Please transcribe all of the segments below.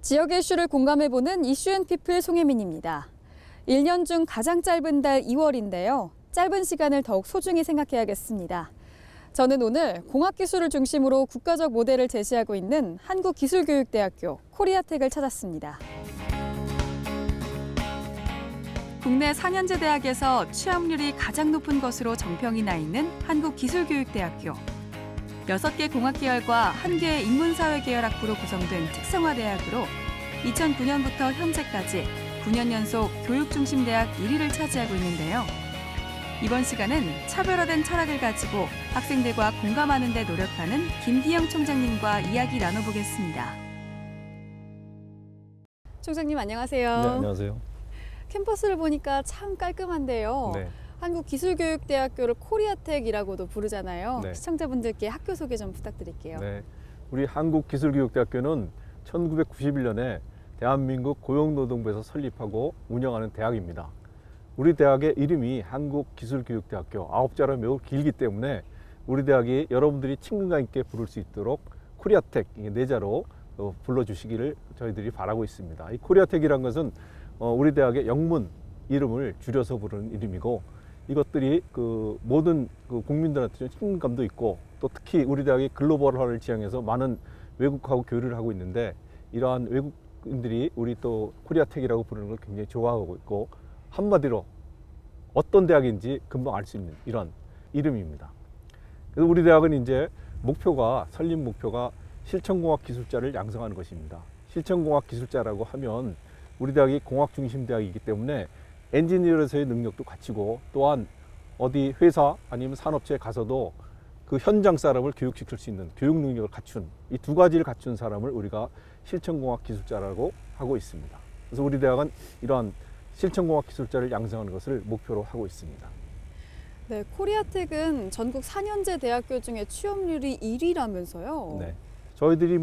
지역의 이슈를 공감해보는 이슈앤피플 송혜민입니다. 1년 중 가장 짧은 달 2월인데요. 짧은 시간을 더욱 소중히 생각해야겠습니다. 저는 오늘 공학기술을 중심으로 국가적 모델을 제시하고 있는 한국기술교육대학교 코리아텍을 찾았습니다. 국내 4년제 대학에서 취업률이 가장 높은 것으로 정평이 나 있는 한국기술교육대학교. 6개 공학계열과 1개의 인문사회계열 학부로 구성된 특성화대학으로 2009년부터 현재까지 9년 연속 교육중심대학 1위를 차지하고 있는데요. 이번 시간은 차별화된 철학을 가지고 학생들과 공감하는 데 노력하는 김기영 총장님과 이야기 나눠보겠습니다. 총장님 안녕하세요. 네, 안녕하세요. 캠퍼스를 보니까 참 깔끔한데요. 네. 한국기술교육대학교를 코리아텍이라고도 부르잖아요. 네. 시청자분들께 학교 소개 좀 부탁드릴게요. 네. 우리 한국기술교육대학교는 1991년에 대한민국 고용노동부에서 설립하고 운영하는 대학입니다. 우리 대학의 이름이 한국기술교육대학교 9자로 매우 길기 때문에 우리 대학이 여러분들이 친근감 있게 부를 수 있도록 코리아텍 4자로 불러주시기를 저희들이 바라고 있습니다. 이 코리아텍이란 것은 우리 대학의 영문 이름을 줄여서 부르는 이름이고, 이것들이 모든 국민들한테 좀 친근감도 있고, 또 특히 우리 대학이 글로벌화를 지향해서 많은 외국하고 교류를 하고 있는데, 이러한 외국인들이 우리 또 코리아텍이라고 부르는 걸 굉장히 좋아하고 있고, 한마디로 어떤 대학인지 금방 알 수 있는 이런 이름입니다. 그래서 우리 대학은 이제 설립 목표가 실천공학 기술자를 양성하는 것입니다. 실천공학 기술자라고 하면 우리 대학이 공학 중심 대학이기 때문에 엔지니어로서의 능력도 갖추고, 또한 어디 회사 아니면 산업체에 가서도 그 현장 사람을 교육시킬 수 있는 교육 능력을 갖춘, 이 2가지를 갖춘 사람을 우리가 실천공학 기술자라고 하고 있습니다. 그래서 우리 대학은 이러한 실천공학 기술자를 양성하는 것을 목표로 하고 있습니다. 네, 코리아텍은 전국 4년제 대학교 중에 취업률이 1위라면서요? 네. 저희들이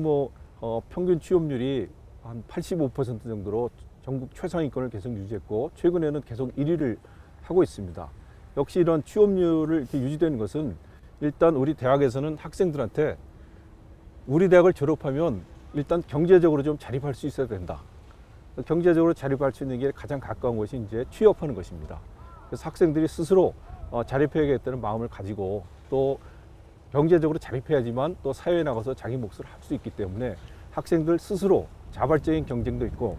평균 취업률이 한 85% 정도로 전국 최상위권을 계속 유지했고, 최근에는 계속 1위를 하고 있습니다. 역시 이런 취업률을 이렇게 유지되는 것은, 일단 우리 대학에서는 학생들한테 우리 대학을 졸업하면 일단 경제적으로 좀 자립할 수 있어야 된다. 경제적으로 자립할 수 있는 게 가장 가까운 것이 이제 취업하는 것입니다. 그래서 학생들이 스스로 자립해야겠다는 마음을 가지고, 또 경제적으로 자립해야지만 또 사회에 나가서 자기 몫을 할 수 있기 때문에 학생들 스스로 자발적인 경쟁도 있고,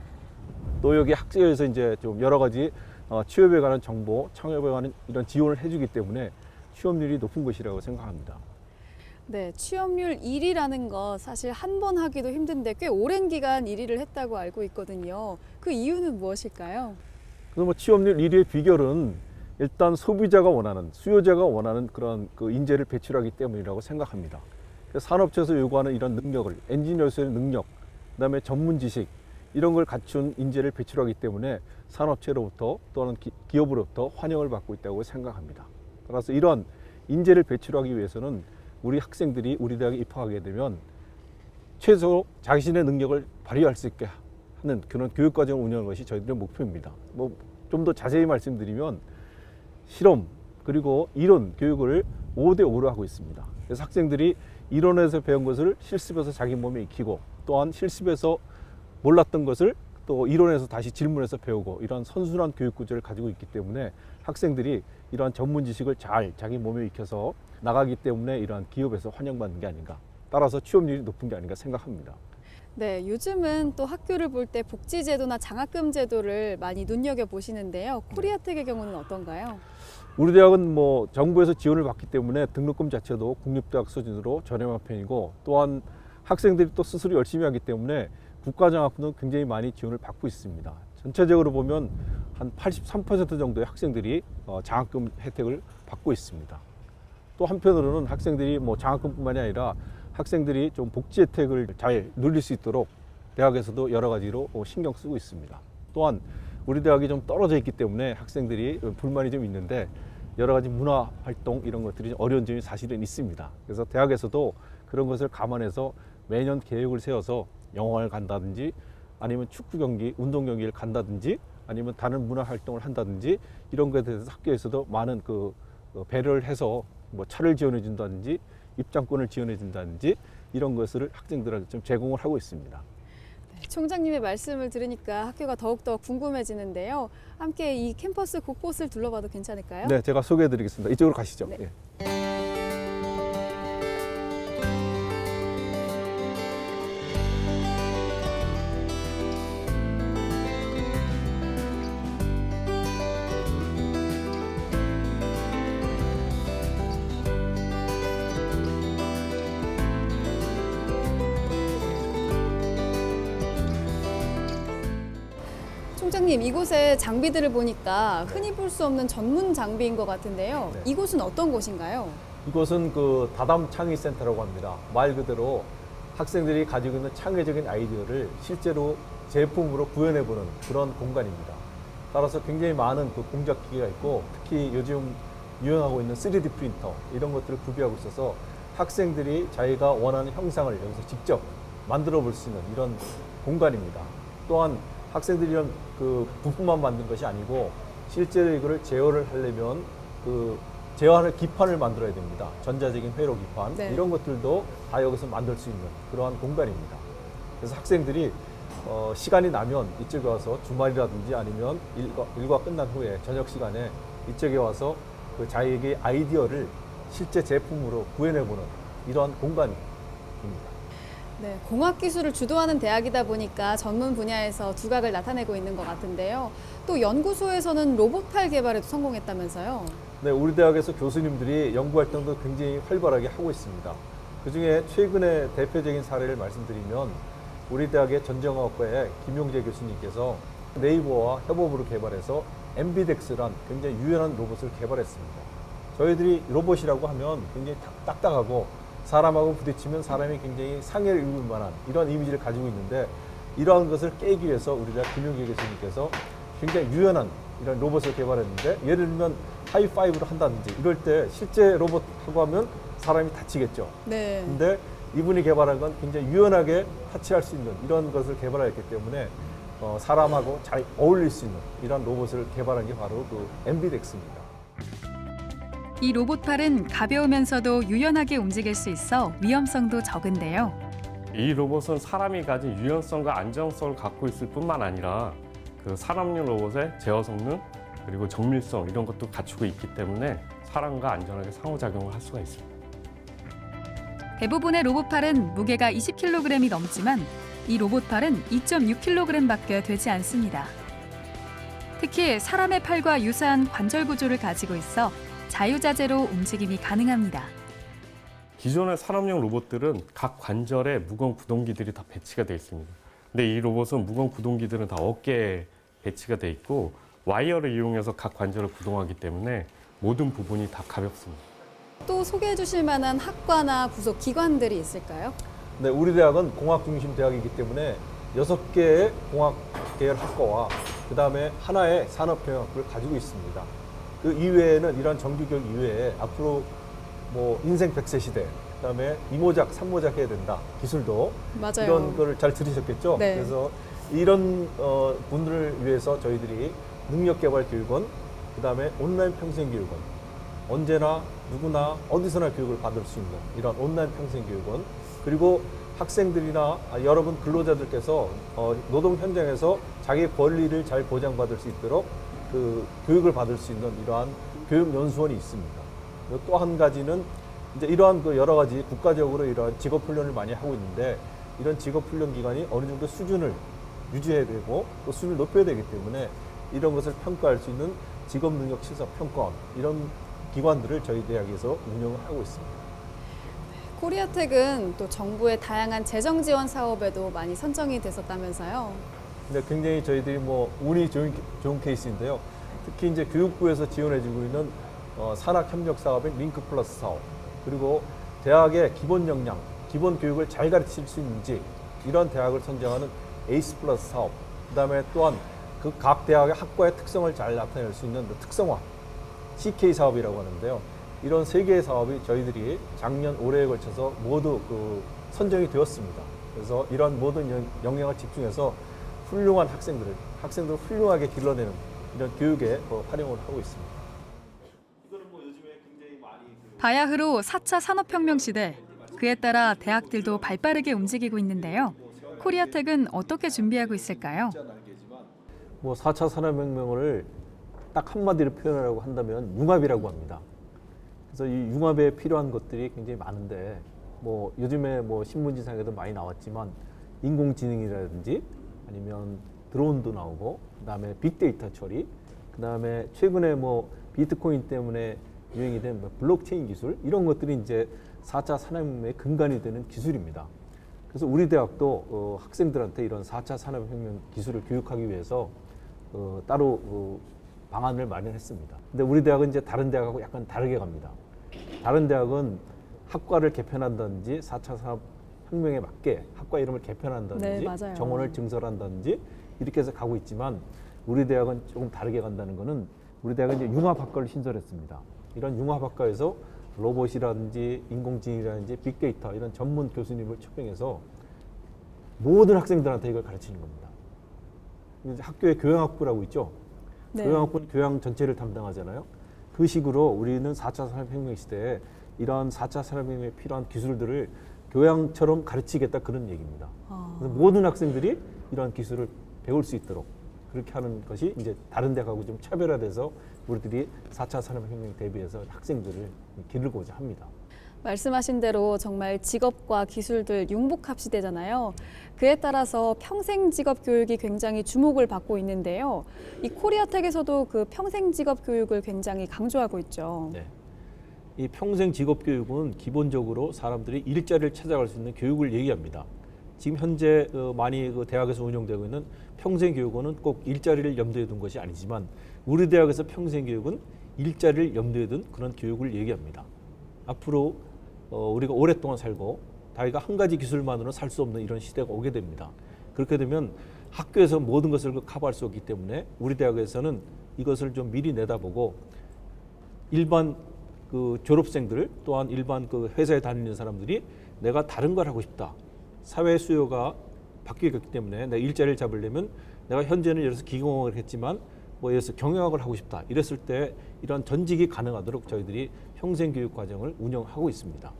또 여기 학교에서 이제 좀 여러 가지 취업에 관한 정보, 창업에 관한 이런 지원을 해주기 때문에 취업률이 높은 것이라고 생각합니다. 네, 취업률 1위라는 거 사실 한 번 하기도 힘든데 꽤 오랜 기간 1위를 했다고 알고 있거든요. 그 이유는 무엇일까요? 그래서 취업률 1위의 비결은 일단 소비자가 원하는, 수요자가 원하는 그런 인재를 배출하기 때문이라고 생각합니다. 그래서 산업체에서 요구하는 이런 능력을, 엔지니어로서의 능력, 그다음에 전문 지식, 이런 걸 갖춘 인재를 배출하기 때문에 산업체로부터 또는 기업으로부터 환영을 받고 있다고 생각합니다. 따라서 이런 인재를 배출하기 위해서는 우리 학생들이 우리 대학에 입학하게 되면 최소 자신의 능력을 발휘할 수 있게 하는 그런 교육과정을 운영하는 것이 저희들의 목표입니다. 좀 더 자세히 말씀드리면 실험 그리고 이론 교육을 5대5로 하고 있습니다. 그래서 학생들이 이론에서 배운 것을 실습에서 자기 몸에 익히고, 또한 실습에서 몰랐던 것을 또 이론에서 다시 질문해서 배우고, 이런 선순환 교육 구조를 가지고 있기 때문에 학생들이 이러한 전문 지식을 잘 자기 몸에 익혀서 나가기 때문에 이러한 기업에서 환영받는 게 아닌가, 따라서 취업률이 높은 게 아닌가 생각합니다. 네, 요즘은 또 학교를 볼 때 복지제도나 장학금 제도를 많이 눈여겨보시는데요. 코리아텍의 경우는 어떤가요? 우리 대학은 정부에서 지원을 받기 때문에 등록금 자체도 국립대학 수준으로 저렴한 편이고, 또한 학생들이 또 스스로 열심히 하기 때문에 국가장학금도 굉장히 많이 지원을 받고 있습니다. 전체적으로 보면 한 83% 정도의 학생들이 장학금 혜택을 받고 있습니다. 또 한편으로는 학생들이 장학금뿐만이 아니라 학생들이 좀 복지 혜택을 잘 누릴 수 있도록 대학에서도 여러 가지로 신경 쓰고 있습니다. 또한 우리 대학이 좀 떨어져 있기 때문에 학생들이 불만이 좀 있는데, 여러 가지 문화 활동 이런 것들이 어려운 점이 사실은 있습니다. 그래서 대학에서도 그런 것을 감안해서 매년 계획을 세워서 영화를 간다든지, 아니면 축구 경기, 운동 경기를 간다든지, 아니면 다른 문화 활동을 한다든지, 이런 것에 대해서 학교에서도 많은 배려를 해서 차를 지원해 준다든지 입장권을 지원해 준다든지 이런 것을 학생들한테 좀 제공을 하고 있습니다. 네, 총장님의 말씀을 들으니까 학교가 더욱더 궁금해지는데요. 함께 이 캠퍼스 곳곳을 둘러봐도 괜찮을까요? 네, 제가 소개해드리겠습니다. 이쪽으로 가시죠. 네. 예. 총장님, 이곳의 장비들을 보니까 흔히 볼 수 없는 전문 장비인 것 같은데요. 네. 이곳은 어떤 곳인가요? 이곳은 그 다담 창의센터라고 합니다. 말 그대로 학생들이 가지고 있는 창의적인 아이디어를 실제로 제품으로 구현해보는 그런 공간입니다. 따라서 굉장히 많은 그 공작기가 있고, 특히 요즘 유행하고 있는 3D 프린터 이런 것들을 구비하고 있어서 학생들이 자기가 원하는 형상을 여기서 직접 만들어 볼 수 있는 이런 공간입니다. 또한 학생들이 이런 그 부품만 만든 것이 아니고 실제로 이거를 제어를 하려면 그 제어하는 기판을 만들어야 됩니다. 전자적인 회로 기판 네. 이런 것들도 다 여기서 만들 수 있는 그러한 공간입니다. 그래서 학생들이 시간이 나면 이쪽에 와서 주말이라든지 아니면 일과 끝난 후에 저녁 시간에 이쪽에 와서 그 자기에게 아이디어를 실제 제품으로 구현해보는 이러한 공간입니다. 네, 공학기술을 주도하는 대학이다 보니까 전문 분야에서 두각을 나타내고 있는 것 같은데요. 또 연구소에서는 로봇팔 개발에도 성공했다면서요? 네, 우리 대학에서 교수님들이 연구활동도 굉장히 활발하게 하고 있습니다. 그중에 최근에 대표적인 사례를 말씀드리면 우리 대학의 전정학과의 김용재 교수님께서 네이버와 협업으로 개발해서 엠비덱스란 굉장히 유연한 로봇을 개발했습니다. 저희들이 로봇이라고 하면 굉장히 딱딱하고 사람하고 부딪히면 사람이 굉장히 상해를 입을 만한 이런 이미지를 가지고 있는데, 이러한 것을 깨기 위해서 우리 대학 김용재 교수님께서 굉장히 유연한 이런 로봇을 개발했는데, 예를 들면 하이파이브를 한다든지 이럴 때 실제 로봇하고 하면 사람이 다치겠죠. 네. 근데 이분이 개발한 건 굉장히 유연하게 타치할 수 있는 이런 것을 개발했기 때문에 사람하고 잘 어울릴 수 있는 이런 로봇을 개발한 게 바로 그 엠비덱스입니다. 이 로봇팔은 가벼우면서도 유연하게 움직일 수 있어 위험성도 적은데요. 이 로봇은 사람이 가진 유연성과 안정성을 갖고 있을 뿐만 아니라 그 산업용 로봇의 제어 성능 그리고 정밀성 이런 것도 갖추고 있기 때문에 사람과 안전하게 상호작용을 할 수가 있습니다. 대부분의 로봇팔은 무게가 20kg이 넘지만 이 로봇팔은 2.6kg밖에 되지 않습니다. 특히 사람의 팔과 유사한 관절 구조를 가지고 있어 자유자재로 움직임이 가능합니다. 기존의 산업용 로봇들은 각 관절에 무거운 구동기들이 다 배치가 되어 있습니다. 근데 이 로봇은 무거운 구동기들은 다 어깨에 배치가 되어 있고 와이어를 이용해서 각 관절을 구동하기 때문에 모든 부분이 다 가볍습니다. 또 소개해 주실 만한 학과나 부속 기관들이 있을까요? 네, 우리 대학은 공학 중심 대학이기 때문에 6개의 공학 계열 학과와 그 다음에 하나의 산업경영학부를 가지고 있습니다. 그 이외에는 이런 정규교육 이외에 앞으로 뭐 인생 100세 시대, 그다음에 2모작, 3모작 해야 된다. 기술도 맞아요. 이런 거를 잘 들으셨겠죠? 네. 그래서 이런 분들을 위해서 저희들이 능력개발교육원, 그다음에 온라인 평생교육원, 언제나 누구나 어디서나 교육을 받을 수 있는 이런 온라인 평생교육원, 그리고 학생들이나 여러분 근로자들께서 노동 현장에서 자기 권리를 잘 보장받을 수 있도록 그 교육을 받을 수 있는 이러한 교육연수원이 있습니다. 또 한 가지는 이제 이러한 그 여러 가지 국가적으로 이러한 직업훈련을 많이 하고 있는데, 이런 직업훈련 기관이 어느 정도 수준을 유지해야 되고 또 수준을 높여야 되기 때문에 이런 것을 평가할 수 있는 직업능력시설평가원 이런 기관들을 저희 대학에서 운영을 하고 있습니다. 코리아텍은 또 정부의 다양한 재정 지원 사업에도 많이 선정이 됐었다면서요. 근데 굉장히 저희들이 뭐 운이 좋은 케이스인데요. 특히 이제 교육부에서 지원해주고 있는 산학협력 사업인 링크 플러스 사업, 그리고 대학의 기본 역량, 기본 교육을 잘 가르칠 수 있는지 이런 대학을 선정하는 에이스 플러스 사업, 그다음에 또한 그 각 대학의 학과의 특성을 잘 나타낼 수 있는 특성화 CK 사업이라고 하는데요. 이런 3개의 사업이 저희들이 작년 올해에 걸쳐서 모두 그 선정이 되었습니다. 그래서 이런 모든 역량을 집중해서 훌륭한 학생들을 훌륭하게 길러내는 이런 교육에 활용을 하고 있습니다. 바야흐로 4차 산업혁명 시대, 그에 따라 대학들도 발빠르게 움직이고 있는데요. 코리아텍은 어떻게 준비하고 있을까요? 뭐 4차 산업혁명을 딱 한마디로 표현하라고 한다면 융합이라고 합니다. 그래서 이 융합에 필요한 것들이 굉장히 많은데 뭐 요즘에 뭐 신문지상에도 많이 나왔지만 인공지능이라든지 아니면 드론도 나오고 그다음에 빅데이터 처리, 그다음에 최근에 뭐 비트코인 때문에 유행이 된 뭐 블록체인 기술 이런 것들이 이제 4차 산업혁명의 근간이 되는 기술입니다. 그래서 우리 대학도 학생들한테 이런 4차 산업혁명 기술을 교육하기 위해서 따로 방안을 마련했습니다. 근데 우리 대학은 이제 다른 대학하고 약간 다르게 갑니다. 다른 대학은 학과를 개편한다든지 4차 산업혁명에 맞게 학과 이름을 개편한다든지 네, 맞아요. 정원을 증설한다든지 이렇게 해서 가고 있지만 우리 대학은 조금 다르게 간다는 거는 우리 대학은 이제 융합학과를 신설했습니다. 이런 융합학과에서 로봇이라든지 인공지능이라든지 빅데이터 이런 전문 교수님을 초빙해서 모든 학생들한테 이걸 가르치는 겁니다. 이제 학교에 교양학부라고 있죠. 네. 교양학부는 교양 전체를 담당하잖아요. 그 식으로 우리는 4차 산업혁명 시대에 이런 4차 산업혁명에 필요한 기술들을 교양처럼 가르치겠다 그런 얘기입니다. 그래서 모든 학생들이 이런 기술을 배울 수 있도록 그렇게 하는 것이 이제 다른 대학하고 좀 차별화돼서 우리들이 4차 산업혁명 대비해서 학생들을 기르고자 합니다. 말씀하신 대로 정말 직업과 기술들 융복합 시대잖아요. 그에 따라서 평생 직업 교육이 굉장히 주목을 받고 있는데요. 이 코리아텍에서도 그 평생 직업 교육을 굉장히 강조하고 있죠. 네. 이 평생 직업 교육은 기본적으로 사람들이 일자리를 찾아갈 수 있는 교육을 얘기합니다. 지금 현재 많이 그 대학에서 운영되고 있는 평생 교육원은 꼭 일자리를 염두에 둔 것이 아니지만 우리 대학에서 평생 교육은 일자리를 염두에 둔 그런 교육을 얘기합니다. 앞으로 우리가 오랫동안 살고 자기가 한 가지 기술만으로는 살 수 없는 이런 시대가 오게 됩니다. 그렇게 되면 학교에서 모든 것을 커버할 수 없기 때문에 우리 대학에서는 이것을 좀 미리 내다보고 일반 그 졸업생들 또한 일반 그 회사에 다니는 사람들이 내가 다른 걸 하고 싶다. 사회 수요가 바뀌었기 때문에 내가 일자리를 잡으려면 내가 현재는 예를 들어서 기계공학을 했지만 뭐 예를 들어서 경영학을 하고 싶다. 이랬을 때 이런 전직이 가능하도록 저희들이 평생교육 과정을 운영하고 있습니다.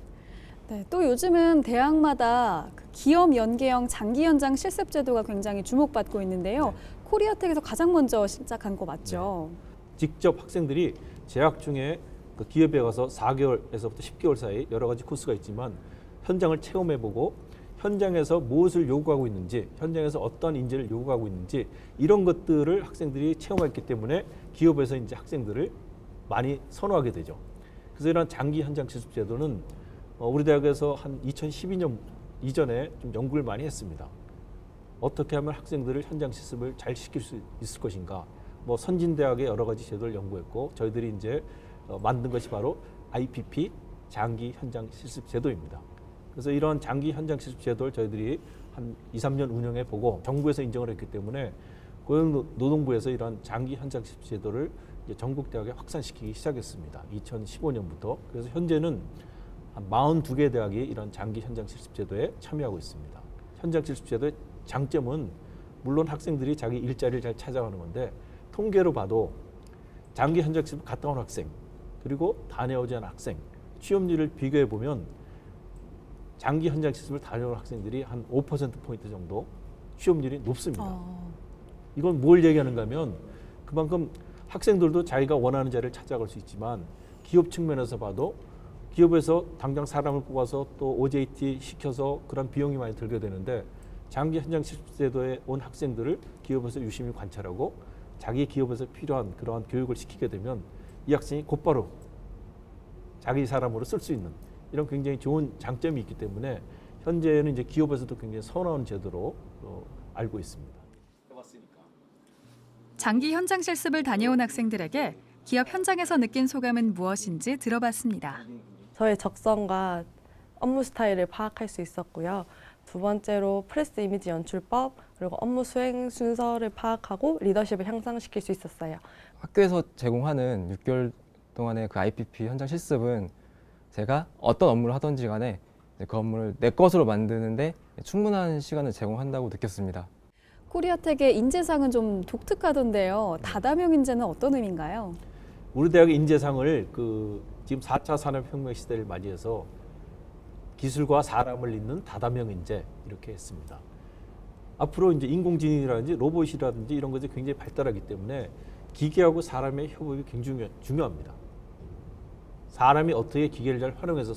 네, 또 요즘은 대학마다 그 기업 연계형 장기 연장 실습 제도가 굉장히 주목받고 있는데요. 네. 코리아텍에서 가장 먼저 시작한 거 맞죠? 직접 학생들이 재학 중에 그 기업에 가서 4개월에서부터 10개월 사이 여러 가지 코스가 있지만 현장을 체험해보고 현장에서 무엇을 요구하고 있는지, 현장에서 어떤 인재를 요구하고 있는지 이런 것들을 학생들이 체험했기 때문에 기업에서 이제 학생들을 많이 선호하게 되죠. 그래서 이런 장기 현장 실습 제도는 우리 대학에서 한 2012년 이전에 좀 연구를 많이 했습니다. 어떻게 하면 학생들을 현장 실습을 잘 시킬 수 있을 것인가. 뭐 선진 대학의 여러 가지 제도를 연구했고 저희들이 이제 만든 것이 바로 IPP 장기 현장 실습 제도입니다. 그래서 이런 장기 현장 실습 제도를 저희들이 한 2, 3년 운영해 보고 정부에서 인정을 했기 때문에 고용노동부에서 이런 장기 현장 실습 제도를 이제 전국 대학에 확산시키기 시작했습니다. 2015년부터. 그래서 현재는 한 42개 대학이 이런 장기 현장 실습 제도에 참여하고 있습니다. 현장 실습 제도의 장점은 물론 학생들이 자기 일자리를 잘 찾아가는 건데 통계로 봐도 장기 현장 실습 갔다 온 학생 그리고 다녀오지 않은 학생 취업률을 비교해 보면 장기 현장 실습을 다녀온 학생들이 한 5%포인트 정도 취업률이 높습니다. 이건 뭘 얘기하는가 하면 그만큼 학생들도 자기가 원하는 자리를 찾아갈 수 있지만 기업 측면에서 봐도 기업에서 당장 사람을 뽑아서 또 OJT 시켜서 그런 비용이 많이 들게 되는데 장기 현장 실습 제도에 온 학생들을 기업에서 유심히 관찰하고 자기 기업에서 필요한 그러한 교육을 시키게 되면 이 학생이 곧바로 자기 사람으로 쓸 수 있는 이런 굉장히 좋은 장점이 있기 때문에 현재는 이제 기업에서도 굉장히 선호하는 제도로 알고 있습니다. 장기 현장 실습을 다녀온 학생들에게 기업 현장에서 느낀 소감은 무엇인지 들어봤습니다. 저의 적성과 업무 스타일을 파악할 수 있었고요. 두 번째로 프레스 이미지 연출법 그리고 업무 수행 순서를 파악하고 리더십을 향상시킬 수 있었어요. 학교에서 제공하는 6개월 동안의 그 IPP 현장 실습은 제가 어떤 업무를 하든지 간에 그 업무를 내 것으로 만드는데 충분한 시간을 제공한다고 느꼈습니다. 코리아텍의 인재상은 좀 독특하던데요. 다담형 인재는 어떤 의미인가요? 우리 대학의 인재상을 지금 4차 산업혁명 시대를 맞이해서 기술과 사람을 잇는 다담형 인재 이렇게 했습니다. 앞으로 이제 인공지능이라든지 로봇이라든지 이런 것이 굉장히 발달하기 때문에 기계하고 사람의 협업이 굉장히 중요합니다. 사람이 어떻게 기계를 잘 활용해서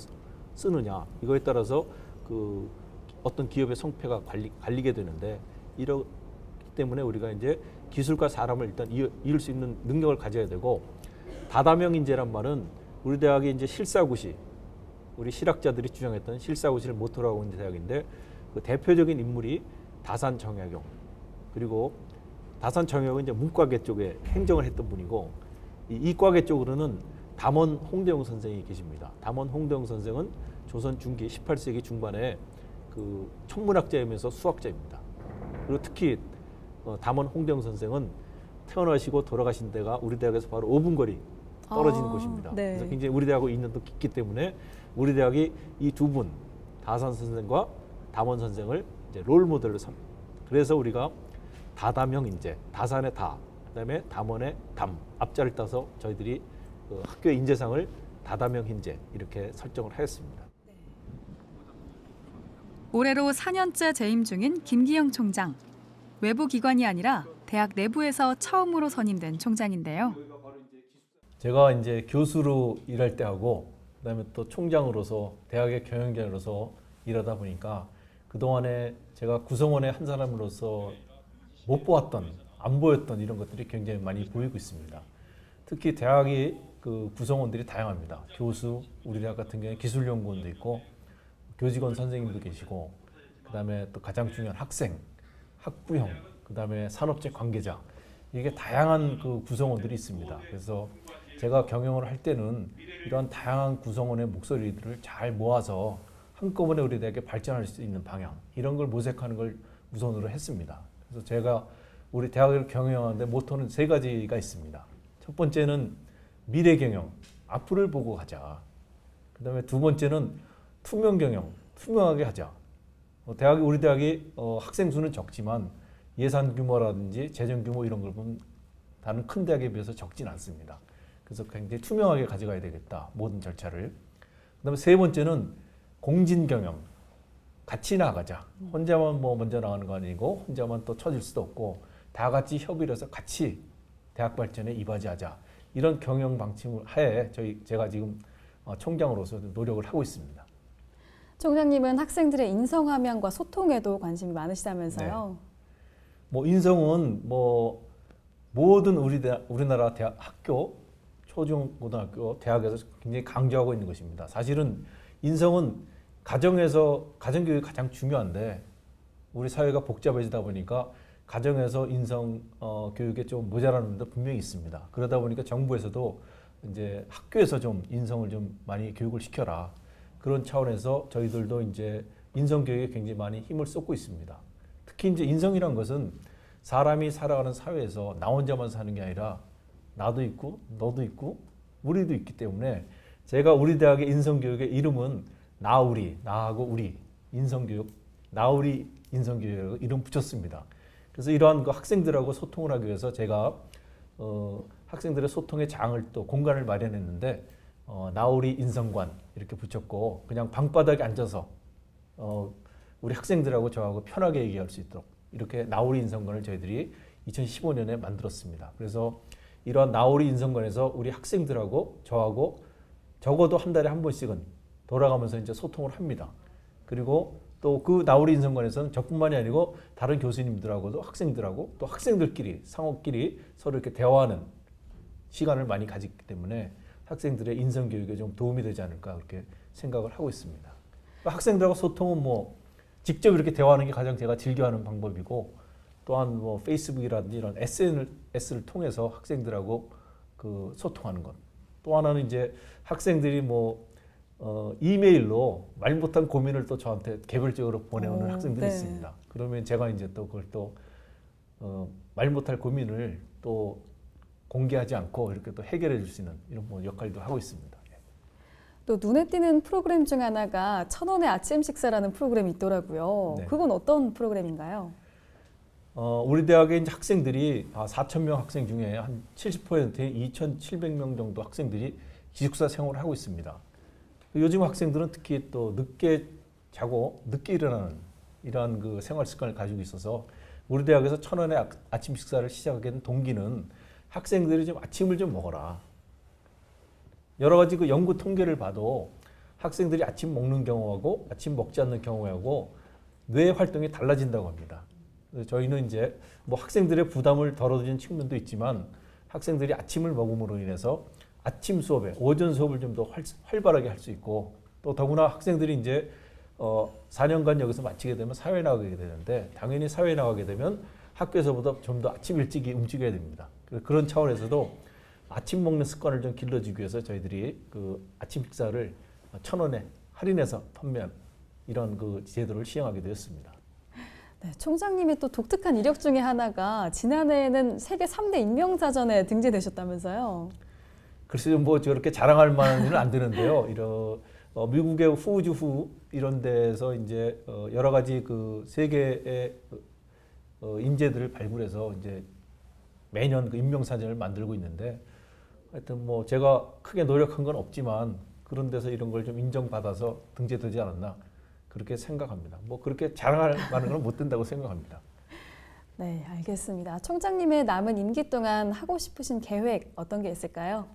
쓰느냐 이거에 따라서 그 어떤 기업의 성패가 갈리게 되는데 이렇기 때문에 우리가 이제 기술과 사람을 일단 이을 수 있는 능력을 가져야 되고 다다명 인재란 말은 우리 대학의 이제 실사구시 우리 실학자들이 주장했던 실사구시를 모토로 하고 있는 대학인데 그 대표적인 인물이 다산 정약용 그리고 다산 정약용은 이제 문과계 쪽에 행정을 했던 분이고 이 이과계 쪽으로는 담원 홍대영 선생이 계십니다. 담원 홍대영 선생은 조선 중기 18세기 중반에 그 천문학자이면서 수학자입니다. 그리고 특히 담원 홍대영 선생은 태어나시고 돌아가신 데가 우리 대학에서 바로 5분 거리 떨어진 곳입니다. 네. 그래서 굉장히 우리 대학하고 인연도 깊기 때문에 우리 대학이 이 두 분 다산 선생과 담원 선생을 이제 롤 모델로 삼습니다. 그래서 우리가 다담형 인재, 다산의 다, 그다음에 담원의 담 앞자를 따서 저희들이 그 학교의 인재상을 다담형 인재 이렇게 설정을 하였습니다. 올해로 4년째 재임 중인 김기영 총장. 외부 기관이 아니라 대학 내부에서 처음으로 선임된 총장인데요. 제가 이제 교수로 일할 때하고 그다음에 또 총장으로서 대학의 경영자로서 일하다 보니까 그동안에 제가 구성원의 한 사람으로서 못 보았던 안 보였던 이런 것들이 굉장히 많이 보이고 있습니다. 특히 대학의 그 구성원들이 다양합니다. 교수, 우리 대학 같은 경우에 기술연구원도 있고 교직원 선생님도 계시고 그다음에 또 가장 중요한 학생, 학부형, 그다음에 산업체 관계자 이게 다양한 그 구성원들이 있습니다. 그래서 제가 경영을 할 때는 이런 다양한 구성원의 목소리들을 잘 모아서 한꺼번에 우리 대학에 발전할 수 있는 방향 이런 걸 모색하는 걸 우선으로 했습니다. 그래서 제가 우리 대학을 경영하는데 모토는 3가지가 있습니다. 첫 번째는 미래 경영, 앞을 보고 가자. 그다음에 두 번째는 투명 경영, 투명하게 하자. 우리 대학이 학생 수는 적지만 예산 규모라든지 재정 규모 이런 걸 보면 다른 큰 대학에 비해서 적진 않습니다. 그래서 굉장히 투명하게 가져가야 되겠다, 모든 절차를. 그다음에 세 번째는 공진 경영, 같이 나가자. 혼자만 뭐 먼저 나가는 거 아니고 혼자만 또 처질 수도 없고 다 같이 협의를 해서 같이 대학 발전에 이바지하자. 이런 경영 방침을 하에 제가 지금 총장으로서 노력을 하고 있습니다. 총장님은 학생들의 인성함양과 소통에도 관심이 많으시다면서요? 뭐 인성은 뭐 모든 우리나라 대학 학교 초중고등학교 대학에서 굉장히 강조하고 있는 것입니다. 사실은 인성은 가정교육이 가장 중요한데 우리 사회가 복잡해지다 보니까 가정에서 인성 교육에 좀 모자라는 면도 분명히 있습니다. 그러다 보니까 정부에서도 이제 학교에서 좀 인성을 좀 많이 교육을 시켜라. 그런 차원에서 저희들도 이제 인성 교육에 굉장히 많이 힘을 쏟고 있습니다. 특히 이제 인성이란 것은 사람이 살아가는 사회에서 나 혼자만 사는 게 아니라 나도 있고 너도 있고 우리도 있기 때문에 제가 우리 대학의 인성 교육의 이름은 나하고 우리 인성교육, 나우리 인성교육이라고 이름 붙였습니다. 그래서 이러한 그 학생들하고 소통을 하기 위해서 제가 학생들의 소통의 장을 또 공간을 마련했는데 나우리 인성관 이렇게 붙였고 그냥 방바닥에 앉아서 우리 학생들하고 저하고 편하게 얘기할 수 있도록 이렇게 나우리 인성관을 저희들이 2015년에 만들었습니다. 그래서 이러한 나우리 인성관에서 우리 학생들하고 저하고 적어도 한 달에 한 번씩은 돌아가면서 이제 소통을 합니다. 그리고 또 그 나우리 인성관에서는 저뿐만이 아니고 다른 교수님들하고도 학생들하고 또 학생들끼리 상호끼리 서로 이렇게 대화하는 시간을 많이 가지기 때문에 학생들의 인성 교육에 좀 도움이 되지 않을까 그렇게 생각을 하고 있습니다. 학생들하고 소통은 뭐 직접 이렇게 대화하는 게 가장 제가 즐겨하는 방법이고 또한 뭐 페이스북이라든지 이런 SNS를 통해서 학생들하고 그 소통하는 것. 또 하나는 이제 학생들이 뭐 이메일로 말 못한 고민을 또 저한테 개별적으로 보내오는 학생들이 있습니다. 그러면 제가 이제 또 그걸 또 말 못할 고민을 또 공개하지 않고 이렇게 또 해결해 줄 수 있는 이런 뭐 역할도 하고 있습니다. 또 눈에 띄는 프로그램 중 하나가 1,000원의 아침 식사라는 프로그램이 있더라고요. 네. 그건 어떤 프로그램인가요? 우리 대학의 이제 학생들이 4,000명 학생 중에 한 70%의 2,700명 정도 학생들이 기숙사 생활을 하고 있습니다. 요즘 학생들은 특히 또 늦게 자고 늦게 일어나는 이러한 그 생활 습관을 가지고 있어서 우리 대학에서 1,000원에 아침 식사를 시작하게 된 동기는 학생들이 좀 아침을 좀 먹어라. 여러 가지 그 연구 통계를 봐도 학생들이 아침 먹는 경우하고 아침 먹지 않는 경우하고 뇌 활동이 달라진다고 합니다. 그래서 저희는 이제 뭐 학생들의 부담을 덜어주는 측면도 있지만 학생들이 아침을 먹음으로 인해서 아침 수업에 오전 수업을 좀 더 활발하게 할 수 있고 또 더구나 학생들이 이제 4년간 여기서 마치게 되면 사회에 나가게 되는데 당연히 사회에 나가게 되면 학교에서보다 좀 더 아침 일찍이 움직여야 됩니다. 그런 차원에서도 아침 먹는 습관을 좀 길러주기 위해서 저희들이 그 아침 식사를 1,000원에 할인해서 판매한 이런 그 제도를 시행하게 되었습니다. 네, 총장님이 또 독특한 이력 중에 하나가 지난해에는 세계 3대 인명사전에 등재되셨다면서요? 글쎄요, 뭐 저렇게 자랑할 만한 일은 안 되는데요. 미국의 후우주후 이런 데서 이제 여러 가지 그 세계의 인재들을 발굴해서 이제 매년 그 인명사전을 만들고 있는데 하여튼 뭐 제가 크게 노력한 건 없지만 그런 데서 이런 걸 좀 인정받아서 등재되지 않았나 그렇게 생각합니다. 뭐 그렇게 자랑할 만한 건 못 된다고 생각합니다. 네, 알겠습니다. 총장님의 남은 임기 동안 하고 싶으신 계획 어떤 게 있을까요?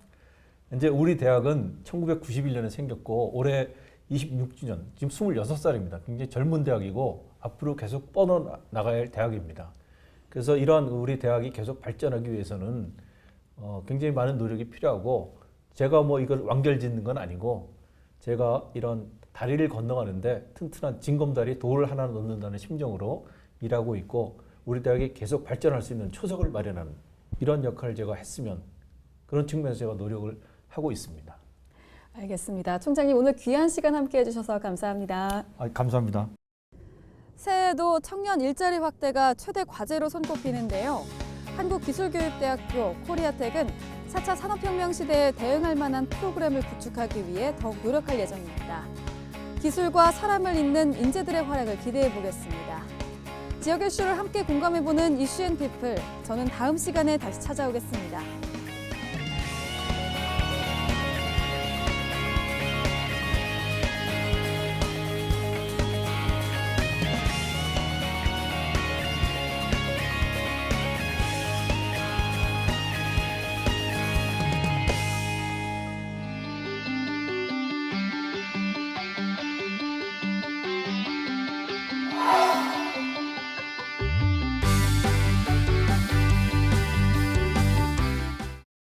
이제 우리 대학은 1991년에 생겼고 올해 26주년, 지금 26살입니다. 굉장히 젊은 대학이고 앞으로 계속 뻗어나가야 할 대학입니다. 그래서 이러한 우리 대학이 계속 발전하기 위해서는 굉장히 많은 노력이 필요하고 제가 뭐 이걸 완결 짓는 건 아니고 제가 이런 다리를 건너가는데 튼튼한 징검다리 돌을 하나 넣는다는 심정으로 일하고 있고 우리 대학이 계속 발전할 수 있는 초석을 마련하는 이런 역할을 제가 했으면 그런 측면에서 제가 노력을 하고 있습니다. 알겠습니다. 총장님 오늘 귀한 시간 함께 해주셔서 감사합니다. 감사합니다. 새해에도 청년 일자리 확대가 최대 과제로 손꼽히는데요. 한국기술교육대학교 코리아텍은 4차 산업혁명 시대에 대응할 만한 프로그램을 구축하기 위해 더욱 노력할 예정입니다. 기술과 사람을 잇는 인재들의 활약을 기대해 보겠습니다. 지역 이슈를 함께 공감해보는 이슈앤피플, 저는 다음 시간에 다시 찾아오겠습니다.